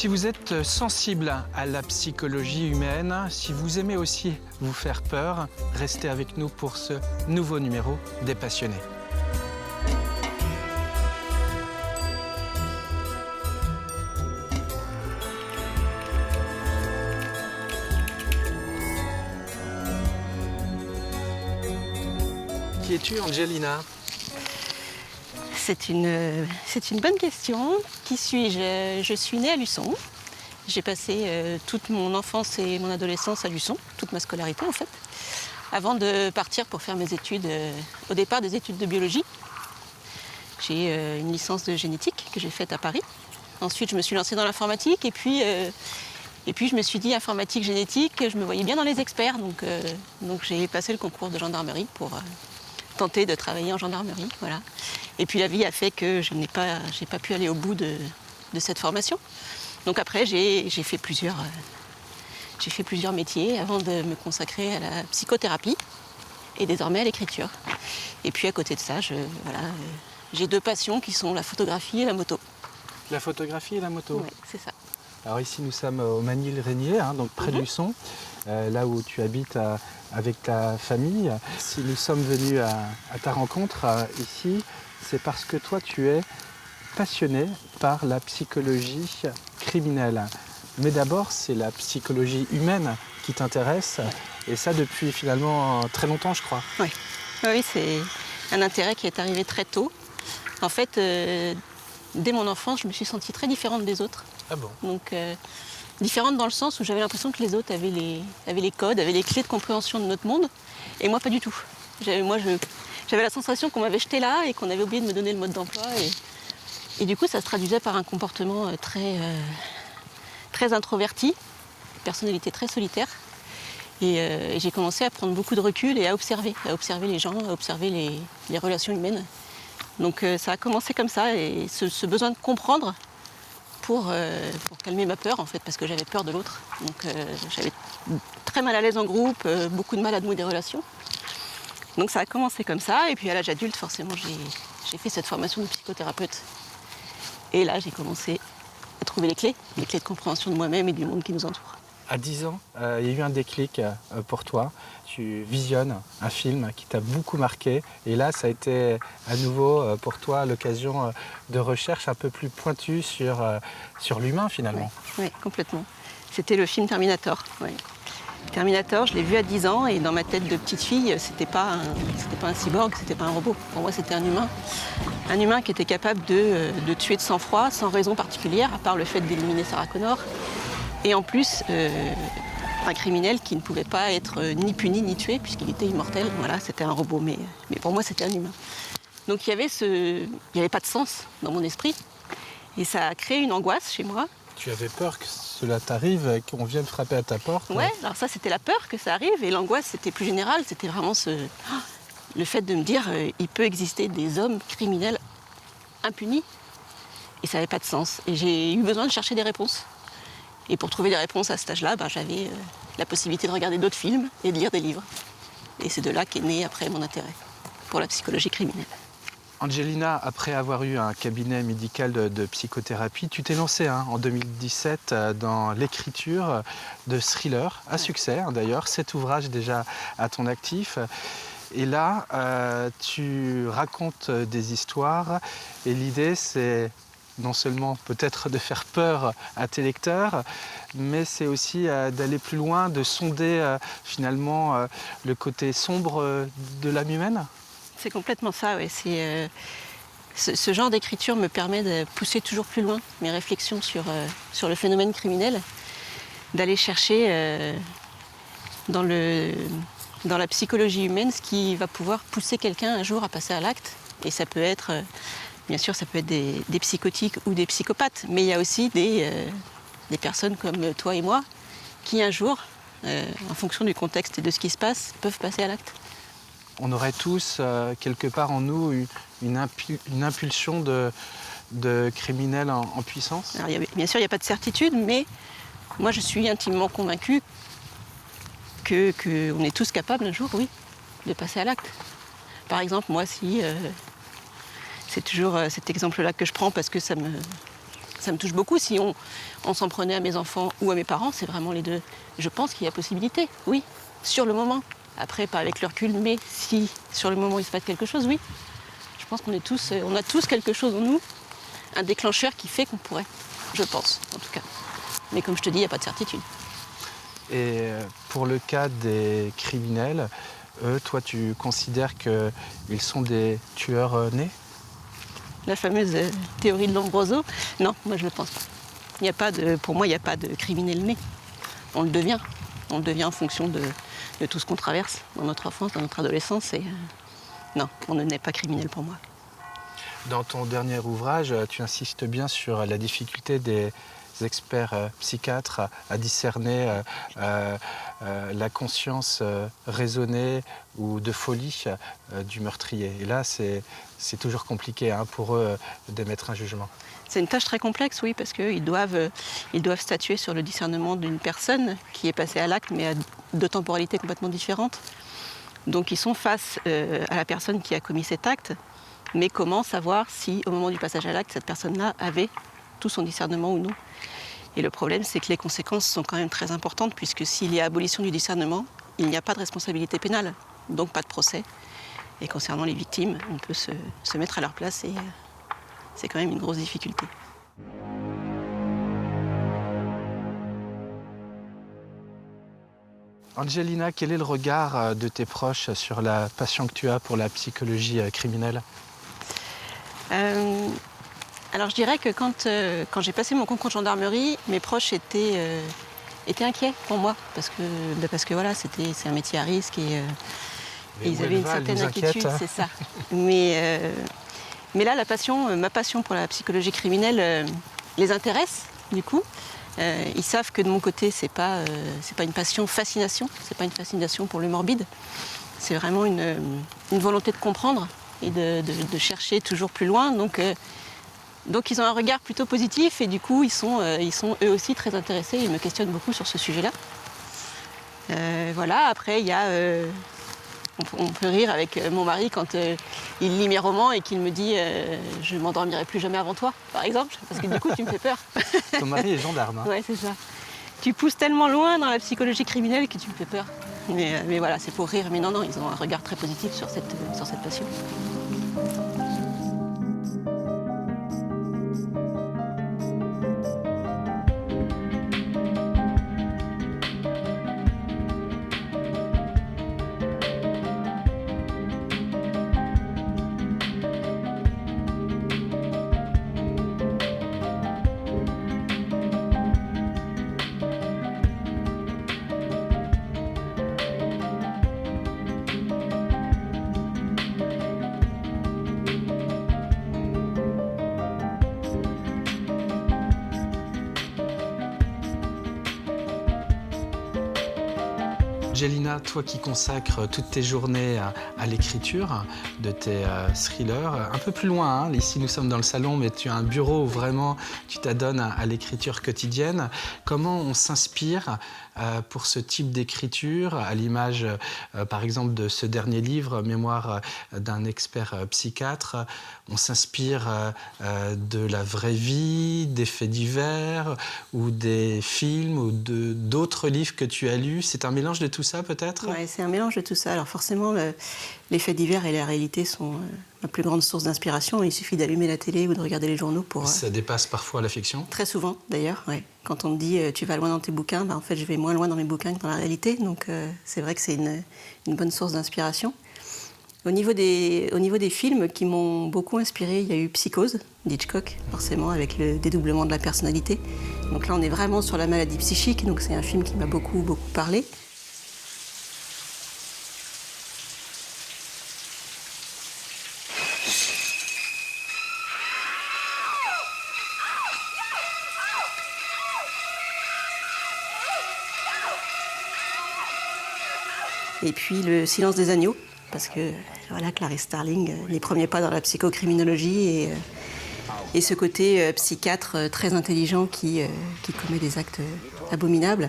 Si vous êtes sensible à la psychologie humaine, si vous aimez aussi vous faire peur, restez avec nous pour ce nouveau numéro des Passionnés. Qui es-tu, Angelina ? C'est une bonne question. Qui suis-je? Je suis née à Luçon. J'ai passé toute mon enfance et mon adolescence à Luçon, toute ma scolarité en fait, avant de partir pour faire mes études, au départ des études de biologie. J'ai une licence de génétique que j'ai faite à Paris. Ensuite, je me suis lancée dans l'informatique et puis je me suis dit informatique, génétique, je me voyais bien dans les experts. Donc j'ai passé le concours de gendarmerie pour tenter de travailler en gendarmerie. Voilà. Et puis la vie a fait que je n'ai pas pu aller au bout de cette formation. Donc après, j'ai fait plusieurs métiers avant de me consacrer à la psychothérapie et désormais à l'écriture. Et puis à côté de ça, j'ai deux passions qui sont la photographie et la moto. La photographie et la moto. Oui, c'est ça. Alors ici, nous sommes au Manille-Régnier, donc près de Luçon, là où tu habites avec ta famille. Si nous sommes venus à ta rencontre ici, c'est parce que toi, tu es passionné par la psychologie criminelle. Mais d'abord, c'est la psychologie humaine qui t'intéresse, et ça depuis finalement très longtemps, je crois. Oui, c'est un intérêt qui est arrivé très tôt. En fait, dès mon enfance, je me suis sentie très différente des autres. Ah bon? Donc, différente dans le sens où j'avais l'impression que les autres avaient les codes, avaient les clés de compréhension de notre monde, et moi pas du tout. J'avais la sensation qu'on m'avait jeté là et qu'on avait oublié de me donner le mode d'emploi. Et du coup, ça se traduisait par un comportement très introverti, une personnalité très solitaire. Et j'ai commencé à prendre beaucoup de recul et à observer les gens, à observer les relations humaines. Donc ça a commencé comme ça, et ce besoin de comprendre pour calmer ma peur, en fait, parce que j'avais peur de l'autre. Donc j'avais très mal à l'aise en groupe, beaucoup de mal à nouer des relations. Donc ça a commencé comme ça, et puis à l'âge adulte, forcément, j'ai fait cette formation de psychothérapeute. Et là, j'ai commencé à trouver les clés de compréhension de moi-même et du monde qui nous entoure. À 10 ans, il y a eu un déclic pour toi. Tu visionnes un film qui t'a beaucoup marqué. Et là, ça a été à nouveau pour toi l'occasion de recherche un peu plus pointue sur l'humain, finalement. Oui, complètement. C'était le film Terminator. Ouais. Terminator, je l'ai vu à 10 ans, et dans ma tête de petite fille, c'était pas un cyborg, c'était pas un robot. Pour moi, c'était un humain. Un humain qui était capable de tuer de sang-froid, sans raison particulière, à part le fait d'éliminer Sarah Connor. Et en plus, un criminel qui ne pouvait pas être ni puni ni tué, puisqu'il était immortel. Voilà, c'était un robot, mais pour moi, c'était un humain. Donc il y avait pas de sens dans mon esprit, et ça a créé une angoisse chez moi. Tu avais peur que cela t'arrive, qu'on vienne frapper à ta porte? Ouais, alors ça, c'était la peur que ça arrive, et l'angoisse, c'était plus général. C'était vraiment le fait de me dire il peut exister des hommes criminels impunis, et ça n'avait pas de sens. Et j'ai eu besoin de chercher des réponses. Et pour trouver des réponses à cet âge-là, j'avais la possibilité de regarder d'autres films et de lire des livres. Et c'est de là qu'est né après mon intérêt pour la psychologie criminelle. Angelina, après avoir eu un cabinet médical de psychothérapie, tu t'es lancée en 2017 dans l'écriture de thrillers, à succès d'ailleurs, 7 ouvrages déjà à ton actif. Et là, tu racontes des histoires, et l'idée c'est non seulement peut-être de faire peur à tes lecteurs, mais c'est aussi d'aller plus loin, de sonder finalement le côté sombre de l'âme humaine. C'est complètement ça, oui. Ce genre d'écriture me permet de pousser toujours plus loin mes réflexions sur le phénomène criminel, d'aller chercher dans la psychologie humaine ce qui va pouvoir pousser quelqu'un un jour à passer à l'acte. Et ça peut être, bien sûr, ça peut être des psychotiques ou des psychopathes, mais il y a aussi des personnes comme toi et moi qui un jour, en fonction du contexte et de ce qui se passe, peuvent passer à l'acte. On aurait tous, quelque part en nous, une impulsion de criminel en puissance. Alors, bien sûr, il n'y a pas de certitude, mais moi, je suis intimement convaincue qu'on est tous capables un jour, oui, de passer à l'acte. Par exemple, moi, si c'est toujours cet exemple-là que je prends parce que ça ça me touche beaucoup. Si on s'en prenait à mes enfants ou à mes parents, c'est vraiment les deux. Je pense qu'il y a possibilité, oui, sur le moment. Après, pas avec le recul, mais si sur le moment il se passe quelque chose, oui. Je pense qu'on a tous quelque chose en nous, un déclencheur qui fait qu'on pourrait, je pense, en tout cas. Mais comme je te dis, il n'y a pas de certitude. Et pour le cas des criminels, eux, toi, tu considères qu'ils sont des tueurs nés? La fameuse théorie de Lombroso, non, moi je ne le pense pas. Pour moi, il n'y a pas de criminel né. On le devient. On le devient en fonction de tout ce qu'on traverse dans notre enfance, dans notre adolescence. Et non, on ne naît pas criminel pour moi. Dans ton dernier ouvrage, tu insistes bien sur la difficulté des experts psychiatres à discerner la conscience raisonnée ou de folie du meurtrier. Et là, c'est toujours compliqué pour eux d'émettre un jugement. C'est une tâche très complexe, oui, parce qu'ils doivent statuer sur le discernement d'une personne qui est passée à l'acte, mais à deux temporalités complètement différentes. Donc ils sont face à la personne qui a commis cet acte, mais comment savoir si, au moment du passage à l'acte, cette personne-là avait tout son discernement ou non. Et le problème, c'est que les conséquences sont quand même très importantes, puisque s'il y a abolition du discernement, il n'y a pas de responsabilité pénale, donc pas de procès. Et concernant les victimes, on peut se mettre à leur place et c'est quand même une grosse difficulté. Angelina, quel est le regard de tes proches sur la passion que tu as pour la psychologie criminelle? Alors je dirais que quand j'ai passé mon concours de gendarmerie, mes proches étaient inquiets pour moi, parce que voilà, c'est un métier à risque et ils avaient une certaine inquiétude, c'est ça. Mais là, ma passion pour la psychologie criminelle les intéresse, du coup. Ils savent que de mon côté, c'est pas une passion fascination, c'est pas une fascination pour le morbide. C'est vraiment une volonté de comprendre et de chercher toujours plus loin. Donc ils ont un regard plutôt positif et du coup, ils sont eux aussi très intéressés. Ils me questionnent beaucoup sur ce sujet-là. Voilà, après, il y a... On peut rire avec mon mari quand il lit mes romans et qu'il me dit je m'endormirai plus jamais avant toi, par exemple, parce que du coup tu me fais peur. Ton mari est gendarme. Hein. Ouais, c'est ça. Tu pousses tellement loin dans la psychologie criminelle que tu me fais peur. Mais voilà, c'est pour rire. Mais non, ils ont un regard très positif sur cette passion. Angelina, toi qui consacres toutes tes journées à l'écriture de tes thrillers, un peu plus loin, hein, ici nous sommes dans le salon, mais tu as un bureau où vraiment tu t'adonnes à l'écriture quotidienne. Comment on s'inspire pour ce type d'écriture, à l'image par exemple de ce dernier livre, Mémoire d'un expert psychiatre? On s'inspire de la vraie vie, des faits divers ou des films ou d'autres livres que tu as lus? C'est un mélange de tout ça peut-être? Ouais, c'est un mélange de tout ça. Alors forcément, les faits divers et la réalité sont ma plus grande source d'inspiration. Il suffit d'allumer la télé ou de regarder les journaux pour... Ça dépasse parfois la fiction? Très souvent d'ailleurs, ouais. Quand on me dit tu vas loin dans tes bouquins, en fait je vais moins loin dans mes bouquins que dans la réalité. Donc c'est vrai que c'est une bonne source d'inspiration. Au niveau des films qui m'ont beaucoup inspiré, il y a eu Psychose d'Hitchcock, forcément, avec le dédoublement de la personnalité. Donc là, on est vraiment sur la maladie psychique, donc c'est un film qui m'a beaucoup parlé. Et puis Le Silence des agneaux, parce que voilà, Clarice Starling, les premiers pas dans la psychocriminologie et ce côté psychiatre très intelligent qui commet des actes abominables.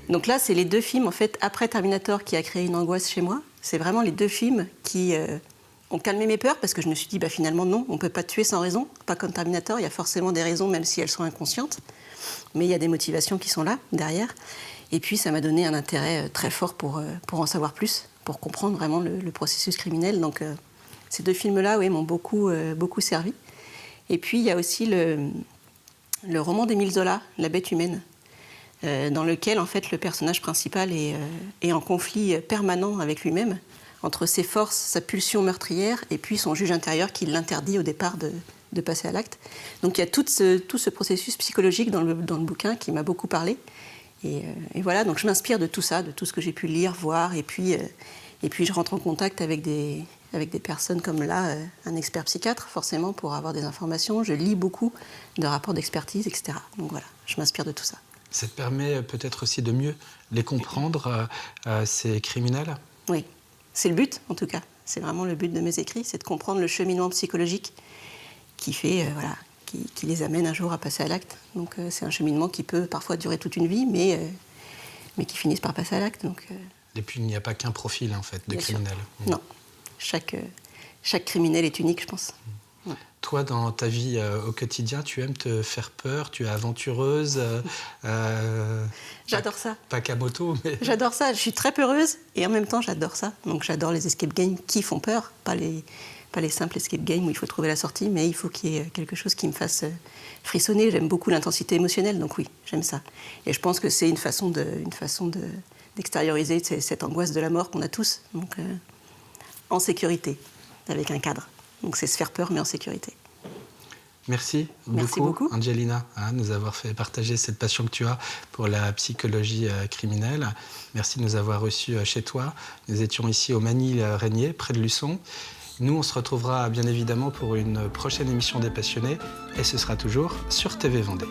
Donc là, c'est les deux films, en fait, après Terminator, qui a créé une angoisse chez moi. C'est vraiment les deux films qui ont calmé mes peurs parce que je me suis dit, finalement, non, on ne peut pas tuer sans raison. Pas comme Terminator, il y a forcément des raisons, même si elles sont inconscientes. Mais il y a des motivations qui sont là, derrière. Et puis, ça m'a donné un intérêt très fort pour en savoir plus, pour comprendre vraiment le processus criminel. Donc, ces 2 films-là, oui, m'ont beaucoup servi. Et puis, il y a aussi le roman d'Émile Zola, La bête humaine, dans lequel, en fait, le personnage principal est en conflit permanent avec lui-même, entre ses forces, sa pulsion meurtrière, et puis son juge intérieur qui l'interdit au départ de passer à l'acte. Donc il y a tout ce processus psychologique dans le bouquin qui m'a beaucoup parlé. Et voilà, donc je m'inspire de tout ça, de tout ce que j'ai pu lire, voir, et puis je rentre en contact avec des personnes comme là, un expert psychiatre, forcément, pour avoir des informations. Je lis beaucoup de rapports d'expertise, etc. Donc voilà, je m'inspire de tout ça. Ça te permet peut-être aussi de mieux les comprendre, ces criminels? Oui, c'est le but, en tout cas. C'est vraiment le but de mes écrits, c'est de comprendre le cheminement psychologique qui fait, qui les amène un jour à passer à l'acte. Donc c'est un cheminement qui peut parfois durer toute une vie, mais qui finissent par passer à l'acte. Et puis il n'y a pas qu'un profil, en fait, de criminel. Non, chaque criminel est unique, je pense. Ouais. Toi, dans ta vie au quotidien, tu aimes te faire peur, tu es aventureuse. J'adore ça. Pas qu'à moto, mais... J'adore ça, je suis très peureuse et en même temps j'adore ça. Donc j'adore les escape games qui font peur, pas les simples escape games où il faut trouver la sortie, mais il faut qu'il y ait quelque chose qui me fasse frissonner. J'aime beaucoup l'intensité émotionnelle, donc oui, j'aime ça. Et je pense que c'est une façon d'extérioriser cette angoisse de la mort qu'on a tous, donc en sécurité, avec un cadre. Donc c'est se faire peur, mais en sécurité. Merci beaucoup, Angelina, de nous avoir fait partager cette passion que tu as pour la psychologie criminelle. Merci de nous avoir reçus chez toi. Nous étions ici au Magny-Régnier, près de Luçon. Nous, on se retrouvera bien évidemment pour une prochaine émission des Passionnés, et ce sera toujours sur TV Vendée.